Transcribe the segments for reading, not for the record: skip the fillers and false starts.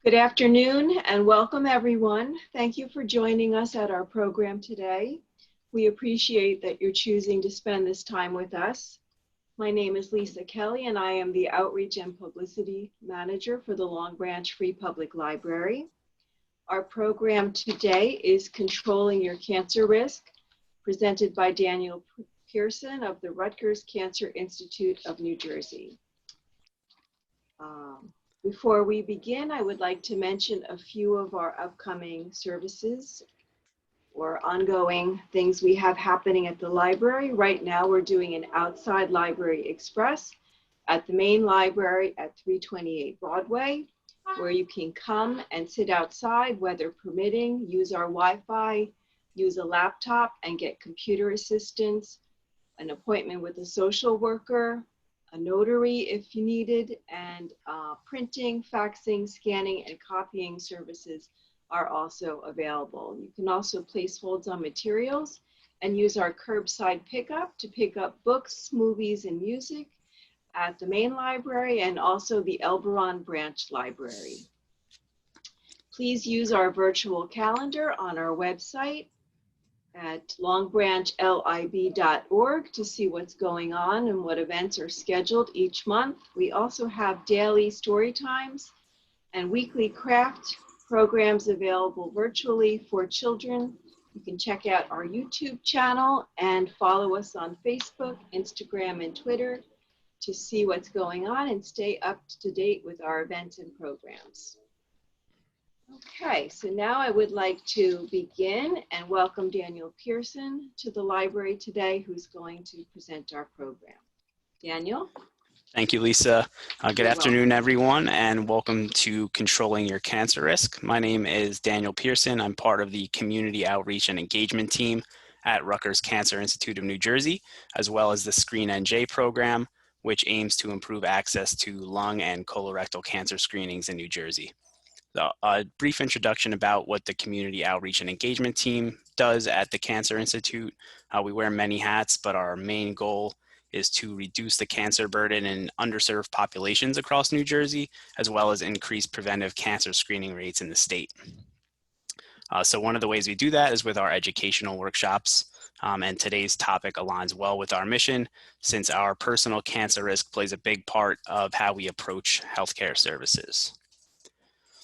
Good afternoon and welcome everyone. Thank you for joining us at our program today. We appreciate that you're choosing to spend this time with us. My name is Lisa Kelly and I am the Outreach and Publicity Manager for the Long Branch Free Public Library. Our program today is Controlling Your Cancer Risk, presented by Daniel Pearson of the Rutgers Cancer Institute of New Jersey. Before we begin, I would like to mention a few of our upcoming services or ongoing things we have happening at the library. Right now, we're doing an outside library express at the main library at 328 Broadway, where you can come and sit outside, weather permitting, use our Wi-Fi, use a laptop and get computer assistance, an appointment with a social worker, a notary if you needed, and printing, faxing, scanning, and copying services are also available. You can also place holds on materials and use our curbside pickup to pick up books, movies, and music at the main library and also the Elberon Branch Library. Please use our virtual calendar on our website at longbranchlib.org to see what's going on and what events are scheduled each month. We also have daily story times and weekly craft programs available virtually for children. You can check out our YouTube channel and follow us on Facebook, Instagram, and Twitter to see what's going on and stay up to date with our events and programs. Okay, so now I would like to begin and welcome Daniel Pearson to the library today, who's going to present our program. Daniel? Thank you, Lisa. Good afternoon, everyone, and welcome to Controlling Your Cancer Risk. My name is Daniel Pearson. I'm part of the Community Outreach and Engagement Team at Rutgers Cancer Institute of New Jersey, as well as the Screen NJ program, which aims to improve access to lung and colorectal cancer screenings in New Jersey. So a brief introduction about what the Community Outreach and Engagement Team does at the Cancer Institute. We wear many hats, but our main goal is to reduce the cancer burden in underserved populations across New Jersey, as well as increase preventive cancer screening rates in the state. So one of the ways we do that is with our educational workshops, and today's topic aligns well with our mission, since our personal cancer risk plays a big part of how we approach healthcare services.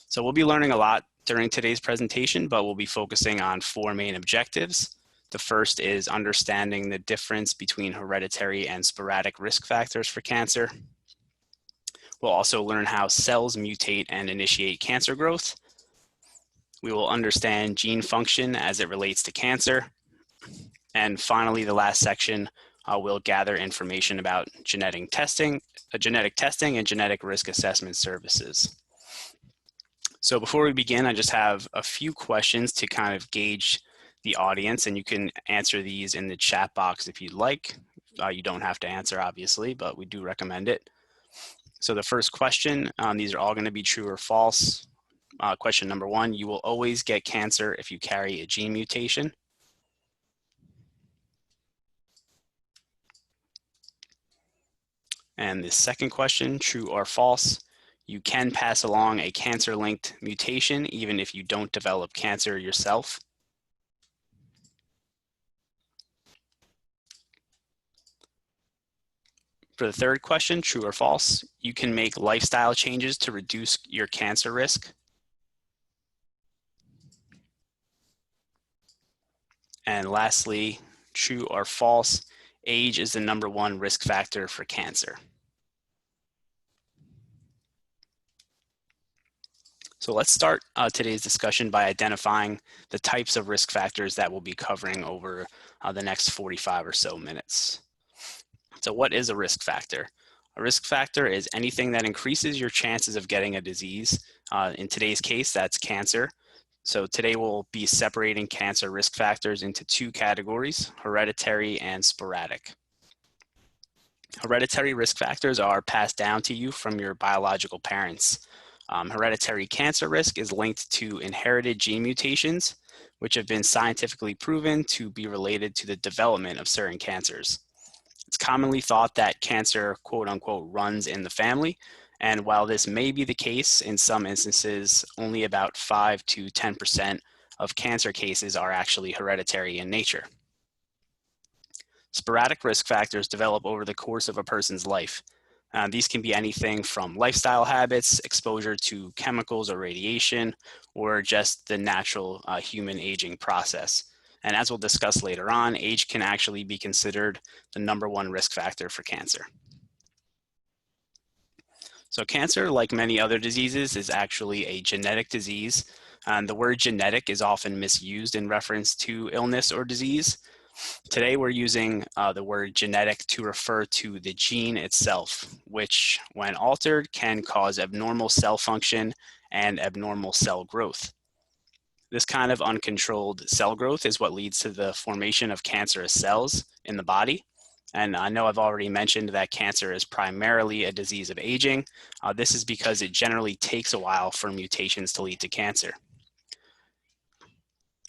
So we'll be learning a lot during today's presentation, but we'll be focusing on four main objectives. The first is understanding the difference between hereditary and sporadic risk factors for cancer. We'll also learn how cells mutate and initiate cancer growth. We will understand gene function as it relates to cancer. And finally, the last section, we'll gather information about genetic testing and genetic risk assessment services. So before we begin, I just have a few questions to kind of gauge the audience, and you can answer these in the chat box if you'd like. You don't have to answer, obviously, but we do recommend it. So the first question, these are all going to be true or false. Question number one, you will always get cancer if you carry a gene mutation. And the second question, true or false, you can pass along a cancer-linked mutation even if you don't develop cancer yourself. For the third question, true or false, you can make lifestyle changes to reduce your cancer risk. And lastly, true or false, age is the #1 risk factor for cancer. So let's start today's discussion by identifying the types of risk factors that we'll be covering over the next 45 or so minutes. So what is a risk factor? A risk factor is anything that increases your chances of getting a disease. In today's case, that's cancer. So today we'll be separating cancer risk factors into two categories, hereditary and sporadic. Hereditary risk factors are passed down to you from your biological parents. Hereditary cancer risk is linked to inherited gene mutations, which have been scientifically proven to be related to the development of certain cancers. It's commonly thought that cancer, quote unquote, runs in the family, And while this may be the case, in some instances, only about 5 to 10% of cancer cases are actually hereditary in nature. Sporadic risk factors develop over the course of a person's life. These can be anything from lifestyle habits, exposure to chemicals or radiation, or just the natural human aging process. And as we'll discuss later on, age can actually be considered the #1 risk factor for cancer. So cancer, like many other diseases, is actually a genetic disease. The word genetic is often misused in reference to illness or disease. Today, we're using the word genetic to refer to the gene itself, which, when altered, can cause abnormal cell function and abnormal cell growth. This kind of uncontrolled cell growth is what leads to the formation of cancerous cells in the body. And I know I've already mentioned that cancer is primarily a disease of aging. This is because it generally takes a while for mutations to lead to cancer.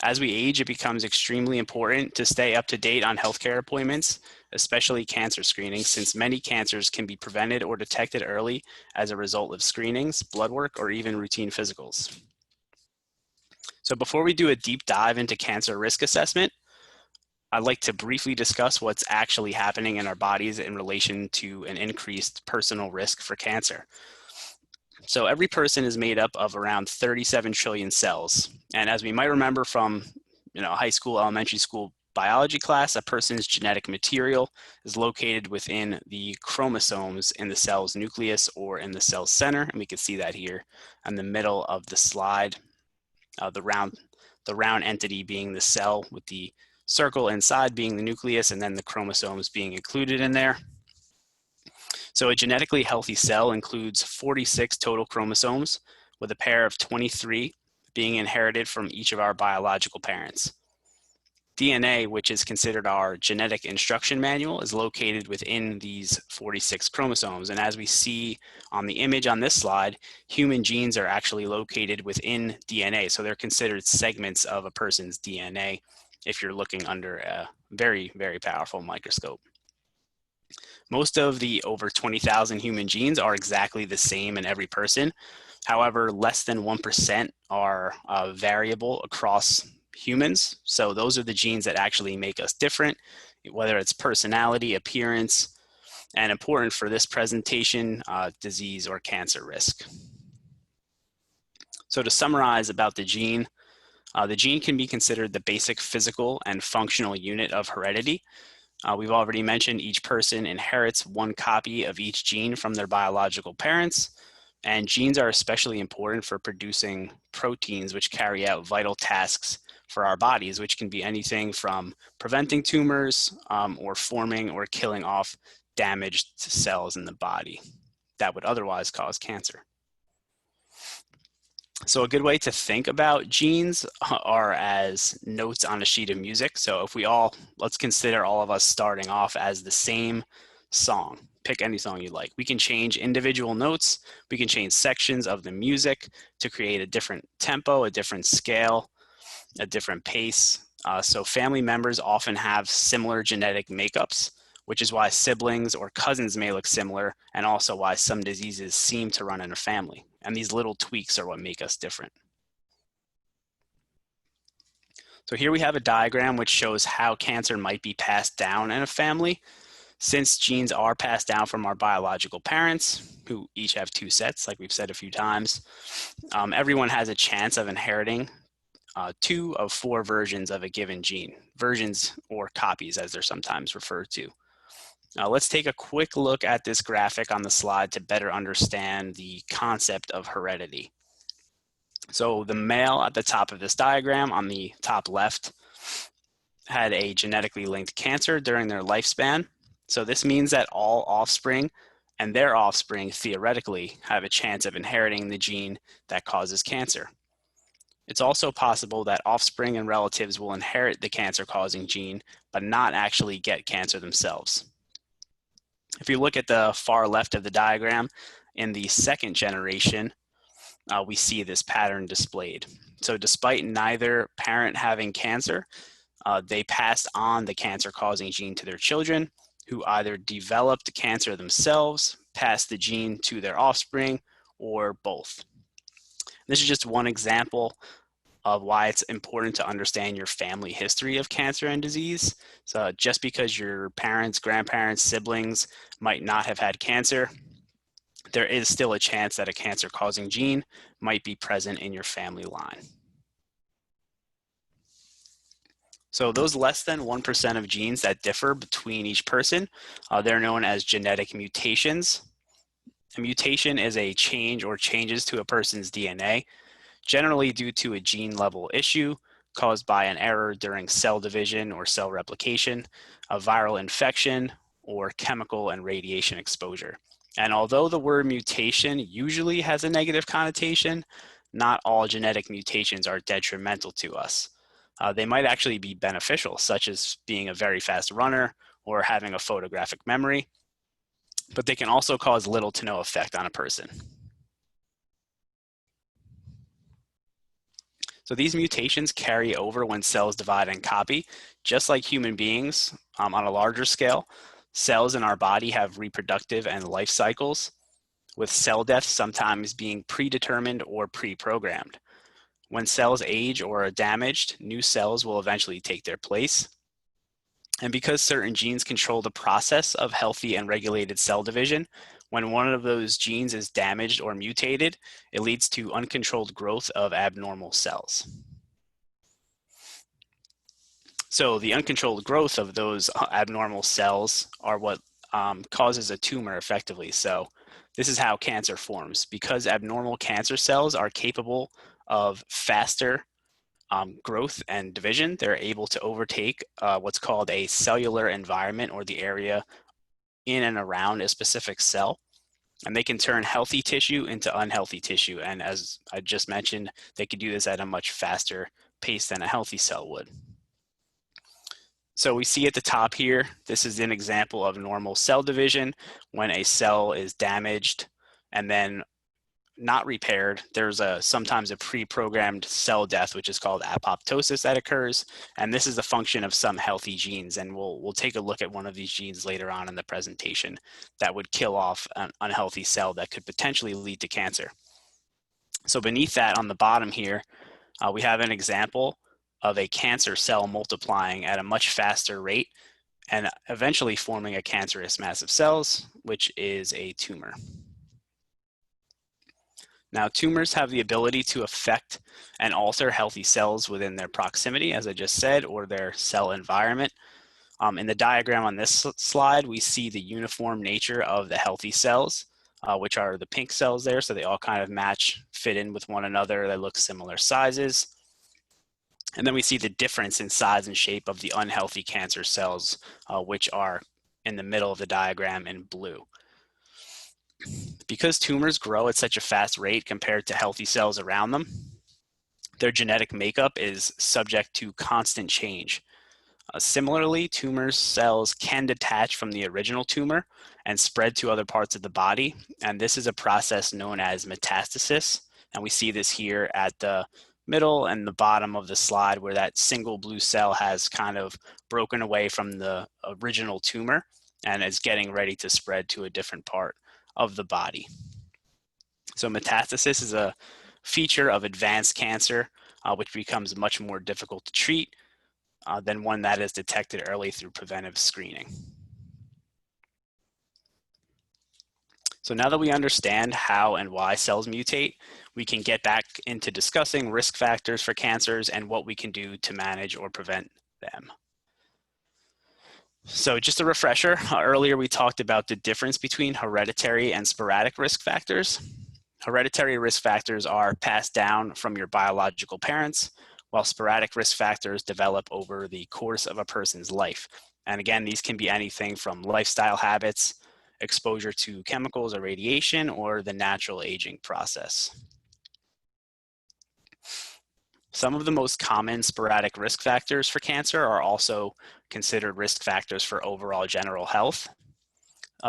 As we age, it becomes extremely important to stay up to date on healthcare appointments, especially cancer screening, since many cancers can be prevented or detected early as a result of screenings, blood work, or even routine physicals. So before we do a deep dive into cancer risk assessment, I'd like to briefly discuss what's actually happening in our bodies in relation to an increased personal risk for cancer. So every person is made up of around 37 trillion cells. And as we might remember from high school, elementary school biology class, a person's genetic material is located within the chromosomes in the cell's nucleus or in the cell's center. And we can see that here in the middle of the slide, the round entity being the cell with the circle inside being the nucleus, and then the chromosomes being included in there. So a genetically healthy cell includes 46 total chromosomes, with a pair of 23 being inherited from each of our biological parents. DNA, which is considered our genetic instruction manual, is located within these 46 chromosomes. And as we see on the image on this slide, human genes are actually located within DNA. So they're considered segments of a person's DNA if you're looking under a very, very powerful microscope. Most of the over 20,000 human genes are exactly the same in every person. However, less than 1% are variable across humans. So those are the genes that actually make us different, whether it's personality, appearance, and important for this presentation, disease or cancer risk. So to summarize about the gene can be considered the basic physical and functional unit of heredity. We've already mentioned each person inherits one copy of each gene from their biological parents, and genes are especially important for producing proteins which carry out vital tasks for our bodies, which can be anything from preventing tumors or forming or killing off damaged cells in the body that would otherwise cause cancer. So a good way to think about genes are as notes on a sheet of music. So if let's consider all of us starting off as the same song. Pick any song you like. We can change individual notes. We can change sections of the music to create a different tempo, a different scale, a different pace. So family members often have similar genetic makeups, which is why siblings or cousins may look similar, and also why some diseases seem to run in a family. And these little tweaks are what make us different. So here we have a diagram which shows how cancer might be passed down in a family. Since genes are passed down from our biological parents, who each have 2 sets, like we've said a few times, everyone has a chance of inheriting 2 of 4 versions of a given gene, versions or copies as they're sometimes referred to. Now let's take a quick look at this graphic on the slide to better understand the concept of heredity. So the male at the top of this diagram on the top left had a genetically linked cancer during their lifespan. So this means that all offspring and their offspring theoretically have a chance of inheriting the gene that causes cancer. It's also possible that offspring and relatives will inherit the cancer-causing gene, but not actually get cancer themselves. If you look at the far left of the diagram, in the second generation, we see this pattern displayed. So despite neither parent having cancer, they passed on the cancer-causing gene to their children, who either developed cancer themselves pass the gene to their offspring, or both. This is just one example of why it's important to understand your family history of cancer and disease. So just because your parents, grandparents, siblings might not have had cancer, there is still a chance that a cancer-causing gene might be present in your family line. So those less than 1% of genes that differ between each person, they're known as genetic mutations. A mutation is a change or changes to a person's DNA, generally due to a gene level issue caused by an error during cell division or cell replication, a viral infection, or chemical and radiation exposure. And although the word mutation usually has a negative connotation, not all genetic mutations are detrimental to us. They might actually be beneficial, such as being a very fast runner or having a photographic memory, but they can also cause little to no effect on a person. So these mutations carry over when cells divide and copy, just like human beings on a larger scale. Cells in our body have reproductive and life cycles, with cell death sometimes being predetermined or pre-programmed. When cells age or are damaged, new cells will eventually take their place. And because certain genes control the process of healthy and regulated cell division, when one of those genes is damaged or mutated, it leads to uncontrolled growth of abnormal cells. So the uncontrolled growth of those abnormal cells are what causes a tumor effectively. So this is how cancer forms. Because abnormal cancer cells are capable of faster growth and division, they're able to overtake what's called a cellular environment, or the area in and around a specific cell. And they can turn healthy tissue into unhealthy tissue. And as I just mentioned, they could do this at a much faster pace than a healthy cell would. So we see at the top here, this is an example of normal cell division. When a cell is damaged and then not repaired, there's sometimes a pre-programmed cell death, which is called apoptosis, that occurs. And this is a function of some healthy genes. And we'll take a look at one of these genes later on in the presentation that would kill off an unhealthy cell that could potentially lead to cancer. So beneath that, on the bottom here, we have an example of a cancer cell multiplying at a much faster rate and eventually forming a cancerous mass of cells, which is a tumor. Now, tumors have the ability to affect and alter healthy cells within their proximity, as I just said, or their cell environment. In the diagram on this slide, we see the uniform nature of the healthy cells, which are the pink cells there, so they all kind of match, fit in with one another. They look similar sizes. And then we see the difference in size and shape of the unhealthy cancer cells, which are in the middle of the diagram in blue. Because tumors grow at such a fast rate compared to healthy cells around them, their genetic makeup is subject to constant change. Similarly, tumor cells can detach from the original tumor and spread to other parts of the body. And this is a process known as metastasis. And we see this here at the middle and the bottom of the slide, where that single blue cell has kind of broken away from the original tumor and is getting ready to spread to a different part of the body. So metastasis is a feature of advanced cancer, which becomes much more difficult to treat than one that is detected early through preventive screening. So now that we understand how and why cells mutate, we can get back into discussing risk factors for cancers and what we can do to manage or prevent them. So just a refresher, earlier we talked about the difference between hereditary and sporadic risk factors. Hereditary risk factors are passed down from your biological parents, while sporadic risk factors develop over the course of a person's life. And again, these can be anything from lifestyle habits, exposure to chemicals or radiation, or the natural aging process. Some of the most common sporadic risk factors for cancer are also considered risk factors for overall general health.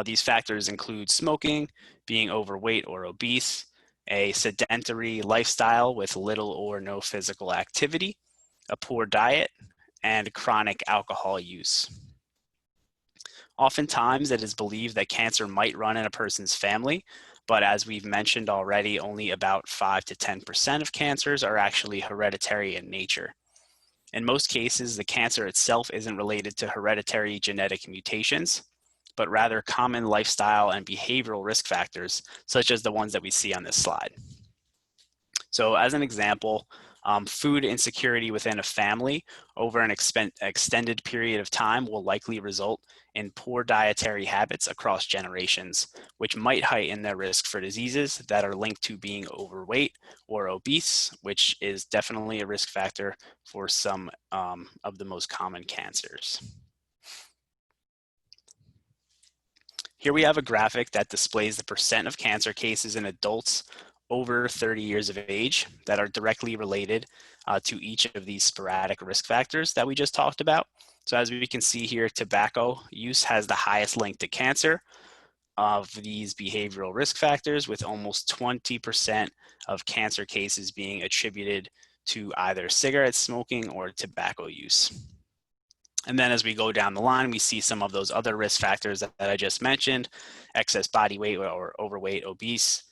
These factors include smoking, being overweight or obese, a sedentary lifestyle with little or no physical activity, a poor diet, and chronic alcohol use. Oftentimes, it is believed that cancer might run in a person's family, but as we've mentioned already, only about 5 to 10% of cancers are actually hereditary in nature. In most cases, the cancer itself isn't related to hereditary genetic mutations, but rather common lifestyle and behavioral risk factors, such as the ones that we see on this slide. So as an example, food insecurity within a family over an extended period of time will likely result in poor dietary habits across generations, which might heighten their risk for diseases that are linked to being overweight or obese, which is definitely a risk factor for some of the most common cancers. Here we have a graphic that displays the percent of cancer cases in adults over 30 years of age that are directly related to each of these sporadic risk factors that we just talked about. So as we can see here, tobacco use has the highest link to cancer of these behavioral risk factors, with almost 20% of cancer cases being attributed to either cigarette smoking or tobacco use. And then as we go down the line, we see some of those other risk factors that I just mentioned: excess body weight or overweight, obese,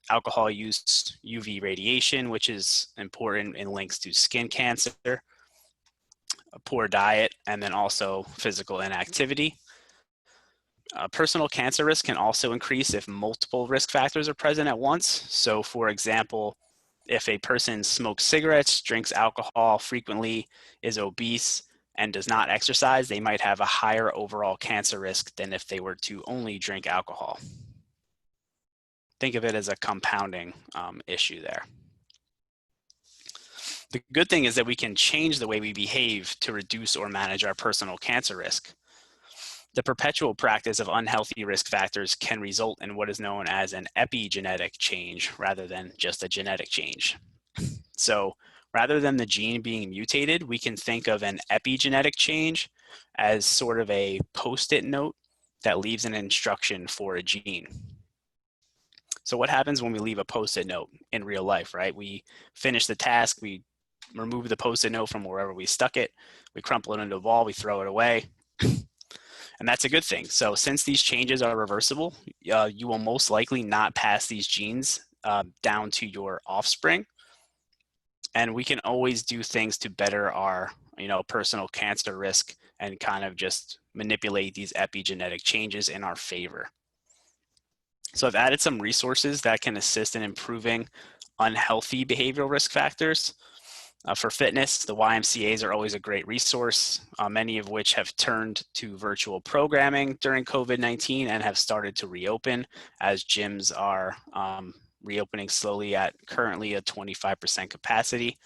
alcohol use, UV radiation, which is important in links to skin cancer, a poor diet, and then also physical inactivity. Personal cancer risk can also increase if multiple risk factors are present at once. So for example, if a person smokes cigarettes, drinks alcohol frequently, is obese, and does not exercise, they might have a higher overall cancer risk than if they were to only drink alcohol. Think of it as a compounding issue there. The good thing is that we can change the way we behave to reduce or manage our personal cancer risk. The perpetual practice of unhealthy risk factors can result in what is known as an epigenetic change rather than just a genetic change. So rather than the gene being mutated, we can think of an epigenetic change as sort of a post-it note that leaves an instruction for a gene. So what happens when we leave a post-it note in real life, right? We finish the task, we remove the post-it note from wherever we stuck it, we crumple it into a ball, we throw it away, and that's a good thing. So since these changes are reversible, you will most likely not pass these genes down to your offspring. And we can always do things to better our, personal cancer risk and kind of just manipulate these epigenetic changes in our favor. So I've added some resources that can assist in improving unhealthy behavioral risk factors. For fitness, the YMCAs are always a great resource, many of which have turned to virtual programming during COVID-19 and have started to reopen, as gyms are reopening slowly at currently a 25% capacity.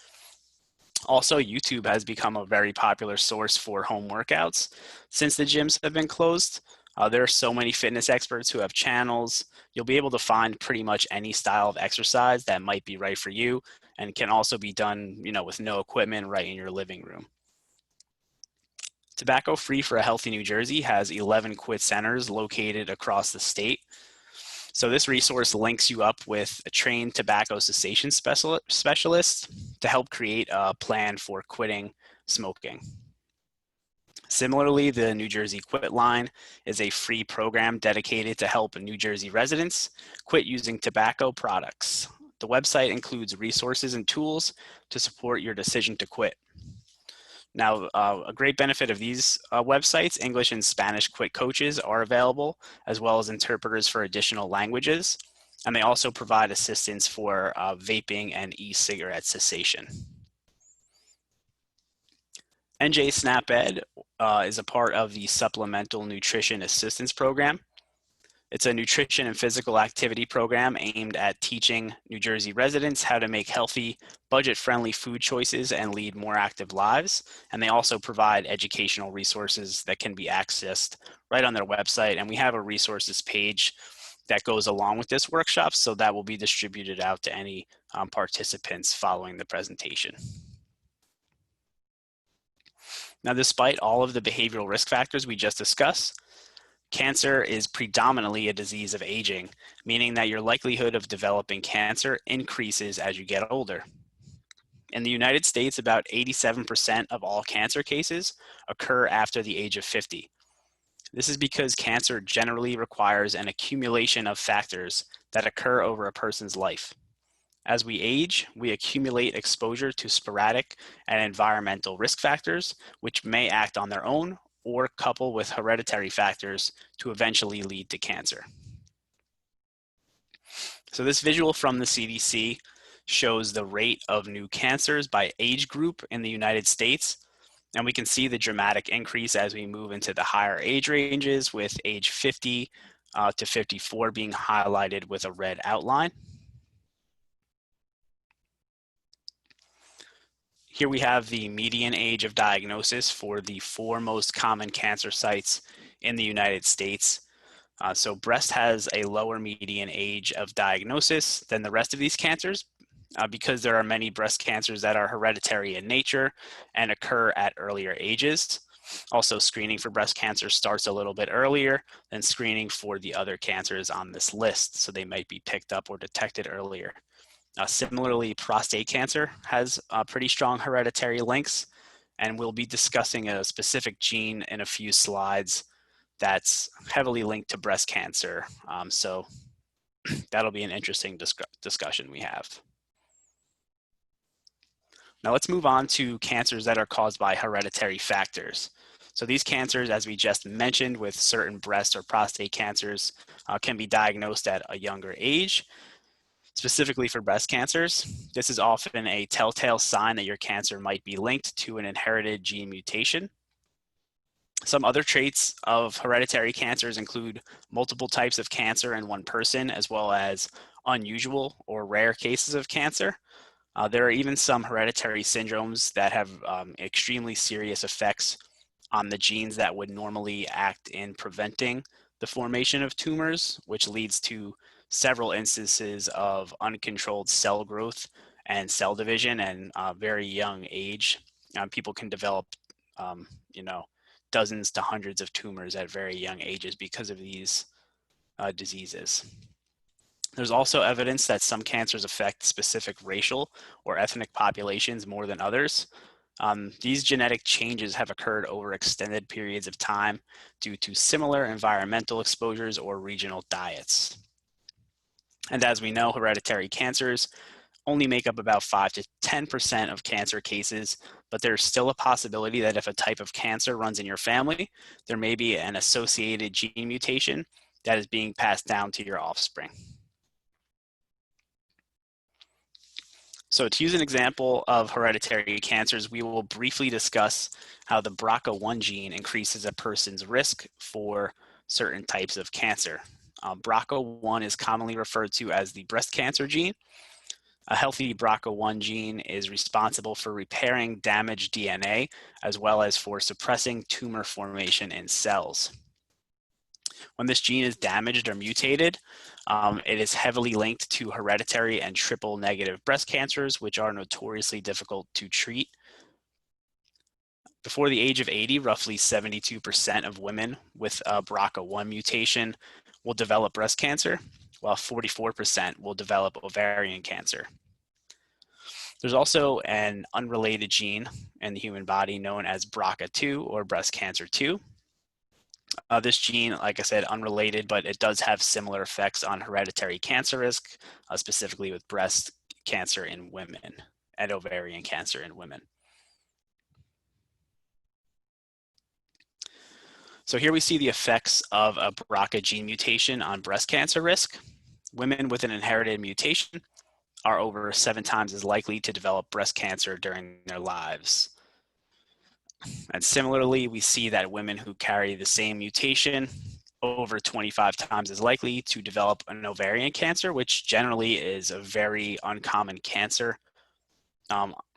Also, YouTube has become a very popular source for home workouts since the gyms have been closed. There are so many fitness experts who have channels. You'll be able to find pretty much any style of exercise that might be right for you, and can also be done, with no equipment, right in your living room. Tobacco Free for a Healthy New Jersey has 11 quit centers located across the state. So this resource links you up with a trained tobacco cessation specialist to help create a plan for quitting smoking. Similarly, the New Jersey Quit Line is a free program dedicated to help New Jersey residents quit using tobacco products. The website includes resources and tools to support your decision to quit. Now, a great benefit of these websites: English and Spanish quit coaches are available, as well as interpreters for additional languages. And they also provide assistance for vaping and e-cigarette cessation. NJ SnapEd is a part of the Supplemental Nutrition Assistance Program. It's a nutrition and physical activity program aimed at teaching New Jersey residents how to make healthy, budget-friendly food choices and lead more active lives. And they also provide educational resources that can be accessed right on their website. And we have a resources page that goes along with this workshop, so that will be distributed out to any participants following the presentation. Now, despite all of the behavioral risk factors we just discussed, cancer is predominantly a disease of aging, meaning that your likelihood of developing cancer increases as you get older. In the United States, about 87% of all cancer cases occur after the age of 50. This is because cancer generally requires an accumulation of factors that occur over a person's life. As we age, we accumulate exposure to sporadic and environmental risk factors, which may act on their own or couple with hereditary factors to eventually lead to cancer. So this visual from the CDC shows the rate of new cancers by age group in the United States. And we can see the dramatic increase as we move into the higher age ranges, with age 50 to 54 being highlighted with a red outline. Here we have the median age of diagnosis for the 4 most common cancer sites in the United States. So breast has a lower median age of diagnosis than the rest of these cancers because there are many breast cancers that are hereditary in nature and occur at earlier ages. Also, screening for breast cancer starts a little bit earlier than screening for the other cancers on this list, so they might be picked up or detected earlier. Similarly, prostate cancer has pretty strong hereditary links, and we'll be discussing a specific gene in a few slides that's heavily linked to breast cancer. So that'll be an interesting discussion we have. Now let's move on to cancers that are caused by hereditary factors. So these cancers, as we just mentioned, with certain breast or prostate cancers, can be diagnosed at a younger age. Specifically for breast cancers, this is often a telltale sign that your cancer might be linked to an inherited gene mutation. Some other traits of hereditary cancers include multiple types of cancer in one person, as well as unusual or rare cases of cancer. There are even some hereditary syndromes that have extremely serious effects on the genes that would normally act in preventing the formation of tumors, which leads to several instances of uncontrolled cell growth and cell division at a very young age. People can develop, dozens to hundreds of tumors at very young ages because of these diseases. There's also evidence that some cancers affect specific racial or ethnic populations more than others. These genetic changes have occurred over extended periods of time due to similar environmental exposures or regional diets. And as we know, hereditary cancers only make up about 5 to 10% of cancer cases, but there's still a possibility that if a type of cancer runs in your family, there may be an associated gene mutation that is being passed down to your offspring. So to use an example of hereditary cancers, we will briefly discuss how the BRCA1 gene increases a person's risk for certain types of cancer. BRCA1 is commonly referred to as the breast cancer gene. A healthy BRCA1 gene is responsible for repairing damaged DNA, as well as for suppressing tumor formation in cells. When this gene is damaged or mutated, it is heavily linked to hereditary and triple negative breast cancers, which are notoriously difficult to treat. Before the age of 80, roughly 72% of women with a BRCA1 mutation will develop breast cancer, while 44% will develop ovarian cancer. There's also an unrelated gene in the human body known as BRCA2 or breast cancer 2. This gene, like I said, unrelated, but it does have similar effects on hereditary cancer risk, specifically with breast cancer in women and ovarian cancer in women. So here we see the effects of a BRCA gene mutation on breast cancer risk. Women with an inherited mutation are over 7 times as likely to develop breast cancer during their lives. And similarly, we see that women who carry the same mutation over 25 times as likely to develop an ovarian cancer, which generally is a very uncommon cancer,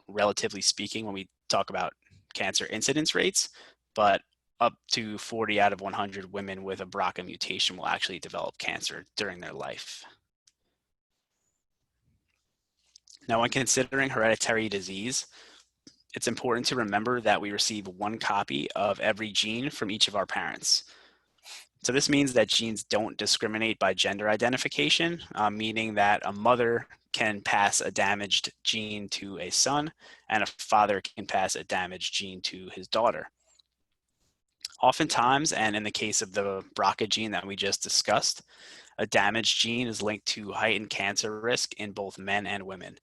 relatively speaking, when we talk about cancer incidence rates, but up to 40 out of 100 women with a BRCA mutation will actually develop cancer during their life. Now, when considering hereditary disease, it's important to remember that we receive 1 copy of every gene from each of our parents. So this means that genes don't discriminate by gender identification, meaning that a mother can pass a damaged gene to a son, and a father can pass a damaged gene to his daughter. Oftentimes, and in the case of the BRCA gene that we just discussed, a damaged gene is linked to heightened cancer risk in both men and women.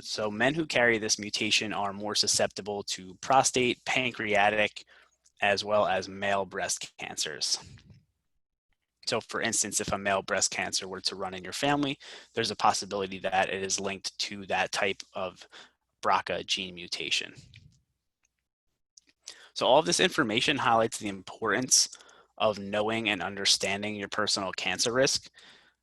So men who carry this mutation are more susceptible to prostate, pancreatic, as well as male breast cancers. So for instance, if a male breast cancer were to run in your family, there's a possibility that it is linked to that type of BRCA gene mutation. So all of this information highlights the importance of knowing and understanding your personal cancer risk.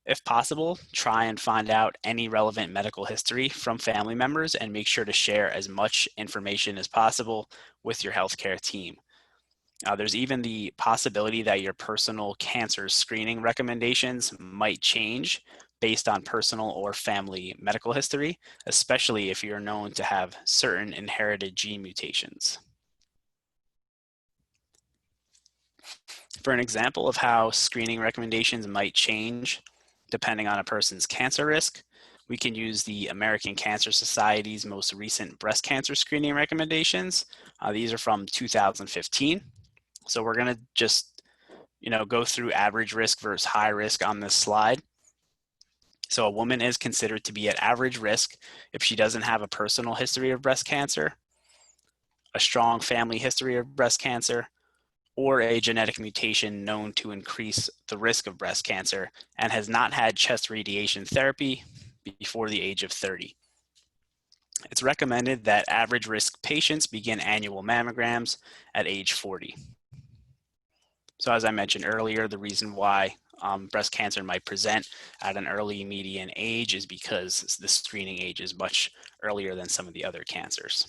If possible, try and find out any relevant medical history from family members and make sure to share as much information as possible with your healthcare team. There's even the possibility that your personal cancer screening recommendations might change based on personal or family medical history, especially if you're known to have certain inherited gene mutations. For an example of how screening recommendations might change depending on a person's cancer risk, we can use the American Cancer Society's most recent breast cancer screening recommendations. These are from 2015. So we're going to just, go through average risk versus high risk on this slide. So a woman is considered to be at average risk if she doesn't have a personal history of breast cancer, a strong family history of breast cancer, or a genetic mutation known to increase the risk of breast cancer and has not had chest radiation therapy before the age of 30. It's recommended that average risk patients begin annual mammograms at age 40. So as I mentioned earlier, the reason why breast cancer might present at an early median age is because the screening age is much earlier than some of the other cancers.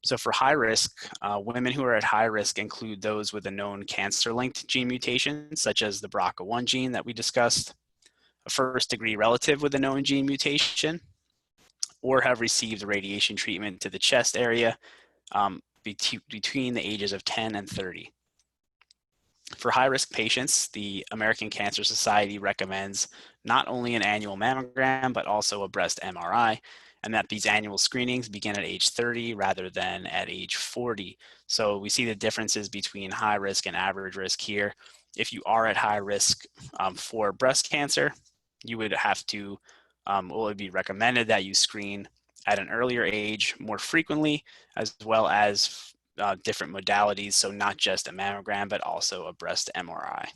So for high risk, women who are at high risk include those with a known cancer-linked gene mutation, such as the BRCA1 gene that we discussed, a first-degree relative with a known gene mutation, or have received radiation treatment to the chest area between the ages of 10 and 30. For high-risk patients, the American Cancer Society recommends not only an annual mammogram, but also a breast MRI, and that these annual screenings begin at age 30 rather than at age 40. So we see the differences between high risk and average risk here. If you are at high risk for breast cancer, you would have to, it would be recommended that you screen at an earlier age more frequently, as well as different modalities, so not just a mammogram, but also a breast MRI.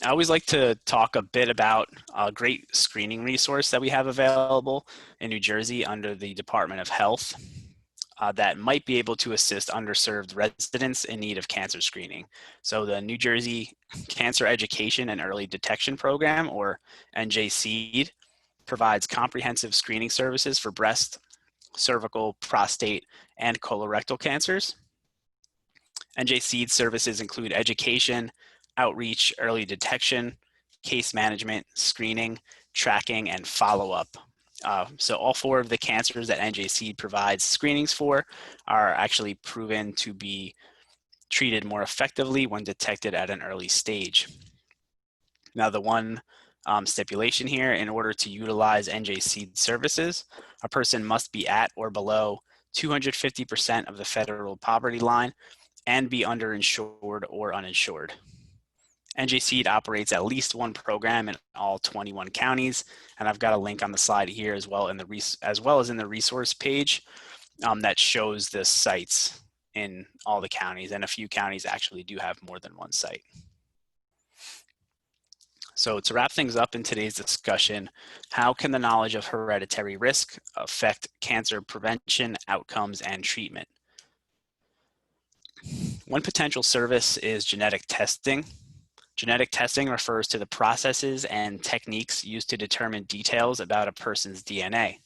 I always like to talk a bit about a great screening resource that we have available in New Jersey under the Department of Health that might be able to assist underserved residents in need of cancer screening. So the New Jersey Cancer Education and Early Detection Program, or NJCED, provides comprehensive screening services for breast, cervical, prostate, and colorectal cancers. NJCED services include education, outreach, early detection, case management, screening, tracking, and follow-up. So all 4 of the cancers that NJCED provides screenings for are actually proven to be treated more effectively when detected at an early stage. Now, the one stipulation here, in order to utilize NJCED services, a person must be at or below 250% of the federal poverty line and be underinsured or uninsured. NJCED operates at least one program in all 21 counties, and I've got a link on the slide here as well as in the resource page that shows the sites in all the counties, and a few counties actually do have more than one site. So to wrap things up in today's discussion, how can the knowledge of hereditary risk affect cancer prevention, outcomes, and treatment? One potential service is genetic testing. Genetic testing refers to the processes and techniques used to determine details about a person's DNA.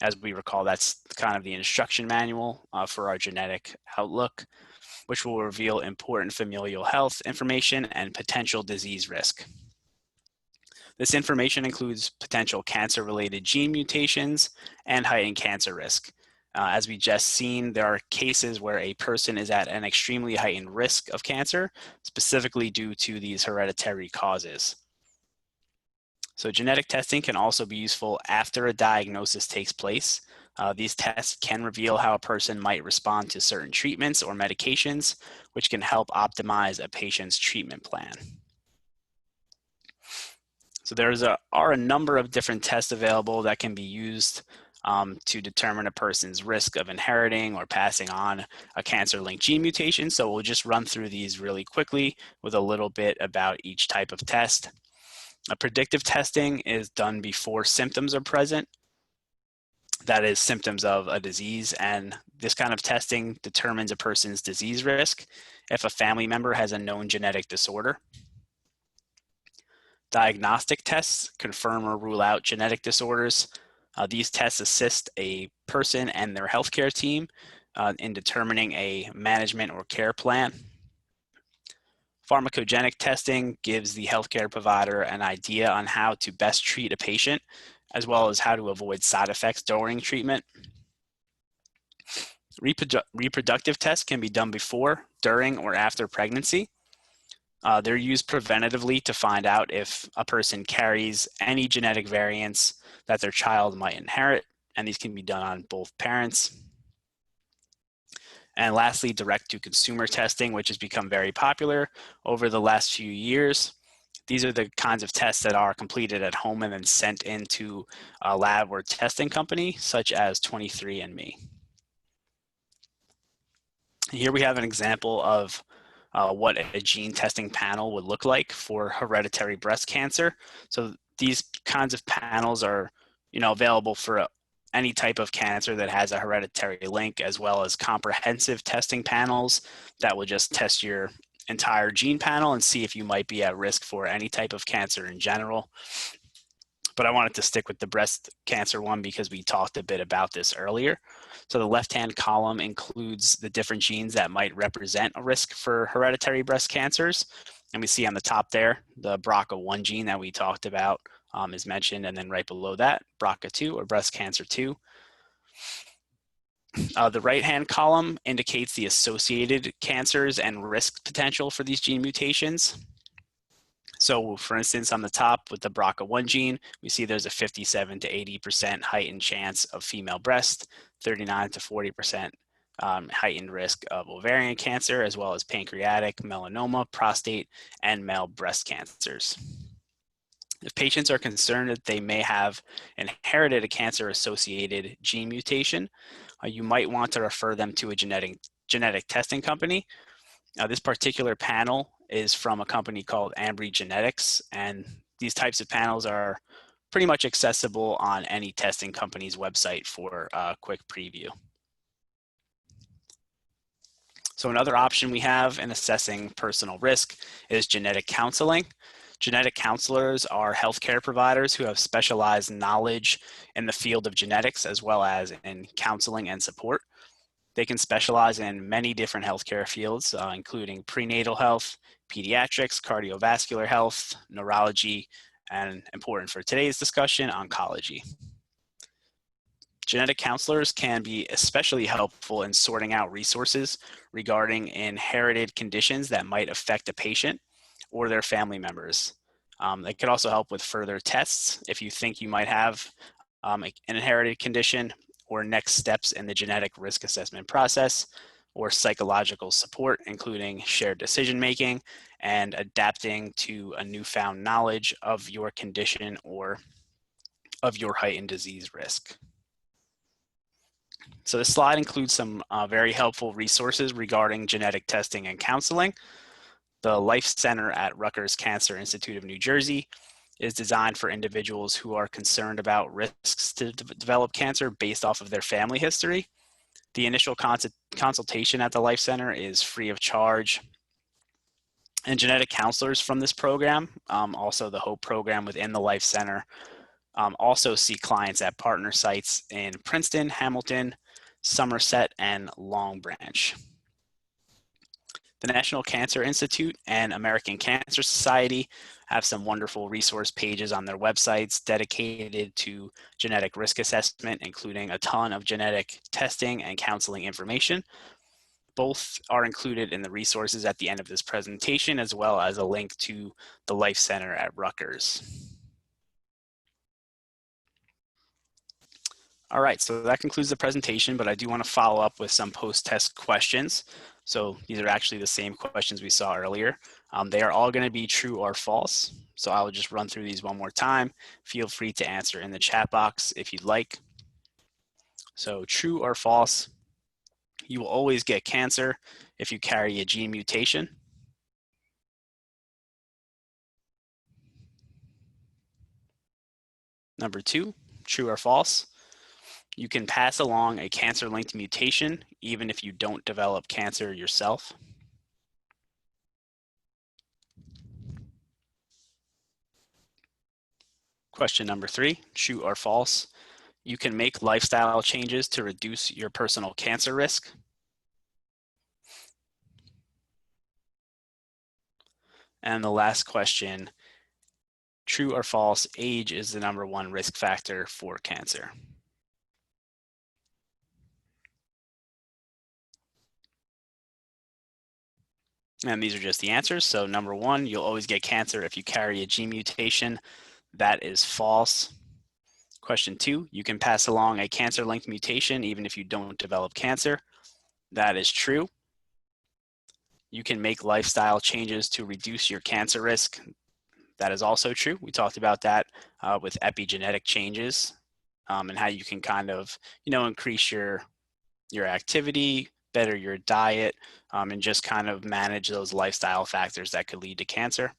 As we recall, that's kind of the instruction manual for our genetic outlook, which will reveal important familial health information and potential disease risk. This information includes potential cancer-related gene mutations and heightened cancer risk. As we just seen, there are cases where a person is at an extremely heightened risk of cancer, specifically due to these hereditary causes. So genetic testing can also be useful after a diagnosis takes place. These tests can reveal how a person might respond to certain treatments or medications, which can help optimize a patient's treatment plan. So are a number of different tests available that can be used to determine a person's risk of inheriting or passing on a cancer-linked gene mutation. So we'll just run through these really quickly with a little bit about each type of test. Predictive testing is done before symptoms are present. That is symptoms of a disease, and this kind of testing determines a person's disease risk if a family member has a known genetic disorder. Diagnostic tests confirm or rule out genetic disorders. These tests assist a person and their healthcare team in determining a management or care plan. Pharmacogenic testing gives the healthcare provider an idea on how to best treat a patient, as well as how to avoid side effects during treatment. Reproductive tests can be done before, during, or after pregnancy. They're used preventatively to find out if a person carries any genetic variants that their child might inherit, and these can be done on both parents. And lastly, direct-to-consumer testing, which has become very popular over the last few years. These are the kinds of tests that are completed at home and then sent into a lab or testing company, such as 23andMe. Here we have an example of what a gene testing panel would look like for hereditary breast cancer. So these kinds of panels are, available for any type of cancer that has a hereditary link, as well as comprehensive testing panels that will just test your entire gene panel and see if you might be at risk for any type of cancer in general. But I wanted to stick with the breast cancer one because we talked a bit about this earlier. So the left-hand column includes the different genes that might represent a risk for hereditary breast cancers. And we see on the top there, the BRCA1 gene that we talked about is mentioned, and then right below that, BRCA2 or breast cancer 2. The right-hand column indicates the associated cancers and risk potential for these gene mutations. So for instance, on the top with the BRCA1 gene, we see there's a 57 to 80% heightened chance of female breast, 39 to 40% heightened risk of ovarian cancer, as well as pancreatic, melanoma, prostate, and male breast cancers. If patients are concerned that they may have inherited a cancer-associated gene mutation, you might want to refer them to a genetic testing company. This particular panel is from a company called Ambry Genetics, and these types of panels are pretty much accessible on any testing company's website for a quick preview. So another option we have in assessing personal risk is genetic counseling. Genetic counselors are healthcare providers who have specialized knowledge in the field of genetics, as well as in counseling and support. They can specialize in many different healthcare fields, including prenatal health, pediatrics, cardiovascular health, neurology, and important for today's discussion, oncology. Genetic counselors can be especially helpful in sorting out resources regarding inherited conditions that might affect a patient or their family members. They could also help with further tests if you think you might have an inherited condition, or next steps in the genetic risk assessment process, or psychological support, including shared decision-making and adapting to a newfound knowledge of your condition or of your heightened disease risk. So this slide includes some very helpful resources regarding genetic testing and counseling. The Life Center at Rutgers Cancer Institute of New Jersey is designed for individuals who are concerned about risks to develop cancer based off of their family history. The initial consultation at the Life Center is free of charge. And genetic counselors from this program, also the HOPE program within the Life Center, also see clients at partner sites in Princeton, Hamilton, Somerset, and Long Branch. The National Cancer Institute and American Cancer Society have some wonderful resource pages on their websites dedicated to genetic risk assessment, including a ton of genetic testing and counseling information. Both are included in the resources at the end of this presentation, as well as a link to the Life Center at Rutgers. All right, so that concludes the presentation, but I do want to follow up with some post-test questions. So these are actually the same questions we saw earlier. They are all going to be true or false. So I will just run through these one more time. Feel free to answer in the chat box if you'd like. So true or false, you will always get cancer if you carry a gene mutation. Number 2, true or false, you can pass along a cancer-linked mutation even if you don't develop cancer yourself. Question number 3, true or false, you can make lifestyle changes to reduce your personal cancer risk. And the last question, true or false, age is the #1 risk factor for cancer. And these are just the answers. So number 1, you'll always get cancer if you carry a gene mutation. That is false. Question 2, you can pass along a cancer-linked mutation even if you don't develop cancer. That is true. You can make lifestyle changes to reduce your cancer risk. That is also true. We talked about that with epigenetic changes and how you can kind of, increase your activity, better your diet, and just kind of manage those lifestyle factors that could lead to cancer.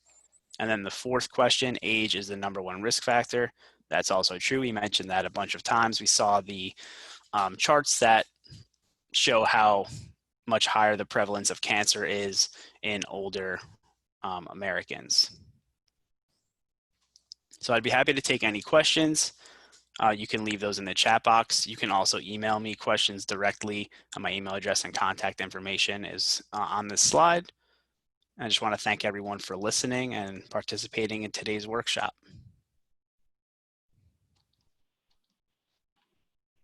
And then the fourth question, age is the #1 risk factor. That's also true. We mentioned that a bunch of times. We saw the charts that show how much higher the prevalence of cancer is in older Americans. So I'd be happy to take any questions. You can leave those in the chat box. You can also email me questions directly. My email address and contact information is on this slide. I just want to thank everyone for listening and participating in today's workshop.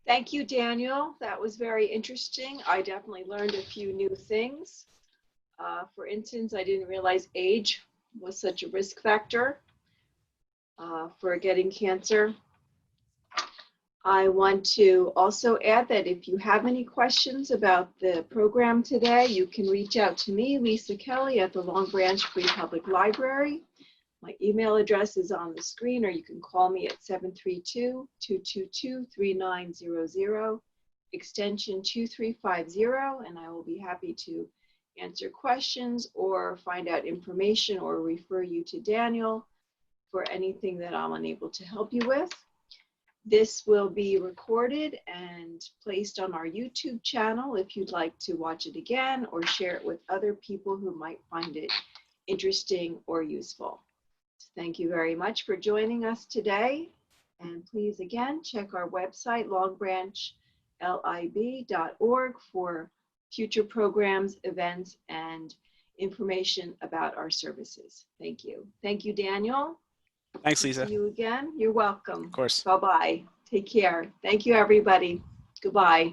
Thank you, Daniel. That was very interesting. I definitely learned a few new things. For instance, I didn't realize age was such a risk factor for getting cancer. I want to also add that if you have any questions about the program today, you can reach out to me, Lisa Kelly, at the Long Branch Free Public Library. My email address is on the screen, or you can call me at 732-222-3900, extension 2350, and I will be happy to answer questions or find out information or refer you to Daniel for anything that I'm unable to help you with. This will be recorded and placed on our YouTube channel if you'd like to watch it again or share it with other people who might find it interesting or useful. Thank you very much for joining us today. And please, again, check our website, longbranchlib.org, for future programs, events, and information about our services. Thank you. Thank you, Daniel. Thanks, Lisa. See you again. You're welcome. Of course. Bye-bye. Take care. Thank you, everybody. Goodbye.